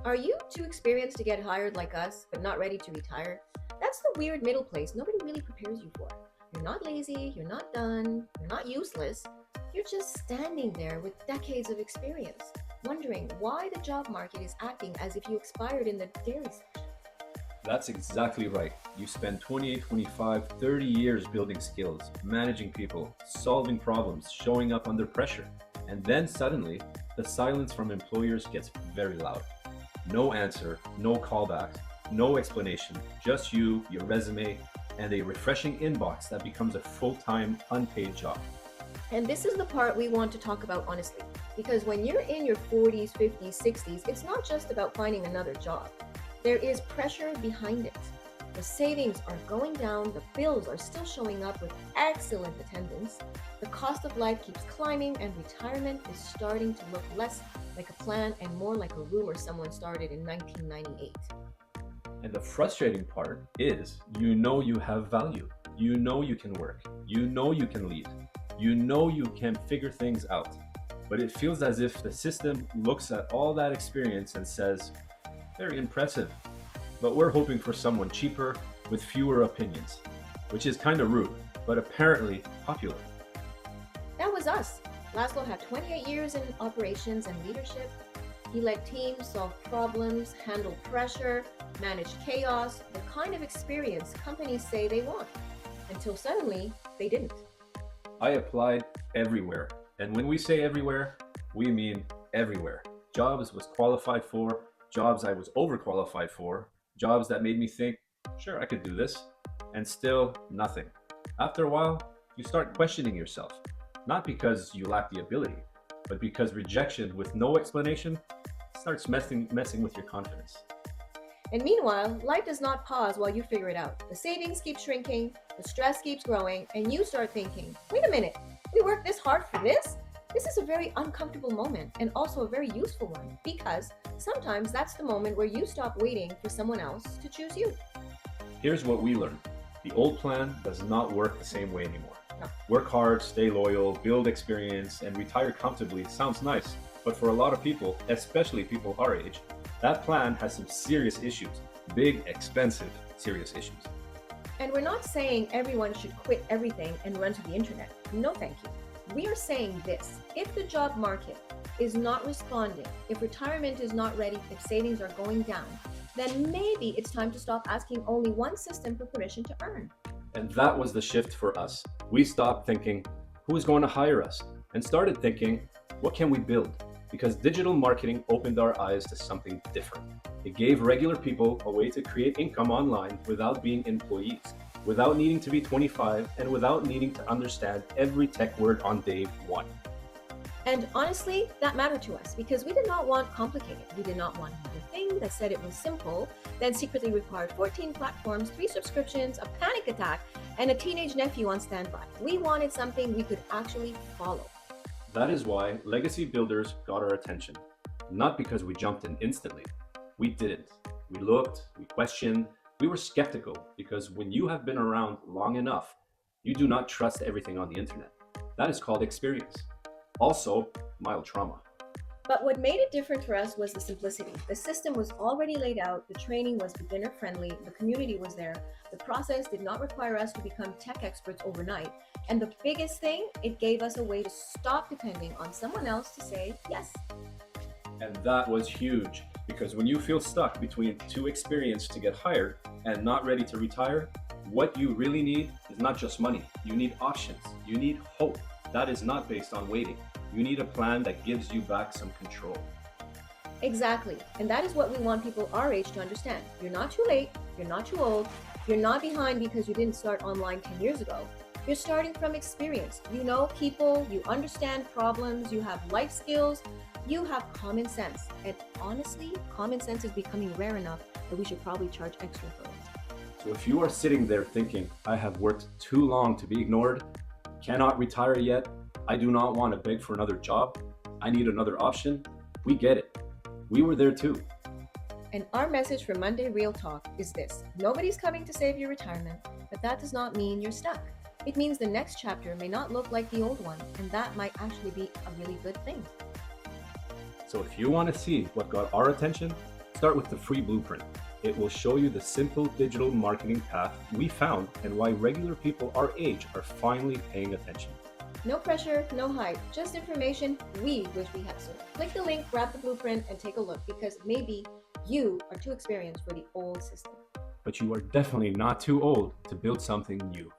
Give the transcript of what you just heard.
Are you too experienced to get hired like us, but not ready to retire? That's the weird middle place nobody really prepares you for. You're not lazy, you're not done, you're not useless. You're just standing there with decades of experience, wondering why the job market is acting as if you expired in the dairy section. That's exactly right. You spend 28, 25, 30 years building skills, managing people, solving problems, showing up under pressure. And then suddenly, the silence from employers gets very loud. No answer, no callbacks, no explanation, just you, your resume, and a refreshing inbox that becomes a full time, unpaid job. And this is the part we want to talk about honestly. Because when you're in your 40s, 50s, 60s, it's not just about finding another job. There is pressure behind it. The savings are going down, the bills are still showing up with excellent attendance, the cost of life keeps climbing, and retirement is starting to look less like a plan and more like a rumor someone started in 1998. And the frustrating part is you know you have value. You know you can work. You know you can lead. You know you can figure things out. But it feels as if the system looks at all that experience and says, very impressive, but we're hoping for someone cheaper with fewer opinions, which is kind of rude, but apparently popular. That was us. Laszlo had 28 years in operations and leadership. He led teams, solved problems, handled pressure, managed chaos, the kind of experience companies say they want, until suddenly they didn't. I applied everywhere. And when we say everywhere, we mean everywhere. Jobs was qualified for, jobs I was overqualified for, jobs that made me think, sure, I could do this, and still nothing. After a while, you start questioning yourself, not because you lack the ability, but because rejection with no explanation starts messing with your confidence. And meanwhile, life does not pause while you figure it out. The savings keep shrinking, the stress keeps growing, and you start thinking, wait a minute, we worked this hard for this? This is a very uncomfortable moment and also a very useful one because sometimes that's the moment where you stop waiting for someone else to choose you. Here's what we learned. The old plan does not work the same way anymore. No. Work hard, stay loyal, build experience, and retire comfortably sounds nice, but for a lot of people, especially people our age, that plan has some serious issues. Big, expensive, serious issues. And we're not saying everyone should quit everything and run to the internet. No, thank you. We are saying this: if the job market is not responding, if retirement is not ready, if savings are going down, then maybe it's time to stop asking only one system for permission to earn. And that was the shift for us. We stopped thinking, who is going to hire us? And started thinking, what can we build? Because digital marketing opened our eyes to something different. It gave regular people a way to create income online without being employees, without needing to be 25, and without needing to understand every tech word on day one. And honestly, that mattered to us because we did not want complicated. We did not want another thing that said it was simple, then secretly required 14 platforms, 3 subscriptions, a panic attack, and a teenage nephew on standby. We wanted something we could actually follow. That is why legacy builders got our attention. Not because we jumped in instantly. We didn't. We looked, we questioned, we were skeptical because when you have been around long enough, you do not trust everything on the internet. That is called experience. Also, mild trauma. But what made it different for us was the simplicity. The system was already laid out, the training was beginner friendly, the community was there, the process did not require us to become tech experts overnight, and the biggest thing, it gave us a way to stop depending on someone else to say yes. And that was huge because when you feel stuck between too experienced to get hired and not ready to retire, what you really need is not just money. You need options. You need hope. That is not based on waiting. You need a plan that gives you back some control. Exactly. And that is what we want people our age to understand. You're not too late. You're not too old. You're not behind because you didn't start online 10 years ago. You're starting from experience. You know people, you understand problems, you have life skills, you have common sense. And honestly, common sense is becoming rare enough that we should probably charge extra for it. So if you are sitting there thinking, I have worked too long to be ignored, cannot retire yet, I do not want to beg for another job, I need another option, we get it. We were there too. And our message for Monday Real Talk is this: nobody's coming to save your retirement, but that does not mean you're stuck. It means the next chapter may not look like the old one, and that might actually be a really good thing. So if you want to see what got our attention, Start with the free blueprint. It will show you the simple digital marketing path we found and why regular people our age are finally paying attention. No pressure, no hype, just information we wish we had sooner. Click the link, grab the blueprint, and take a look because maybe you are too experienced for the old system. But you are definitely not too old to build something new.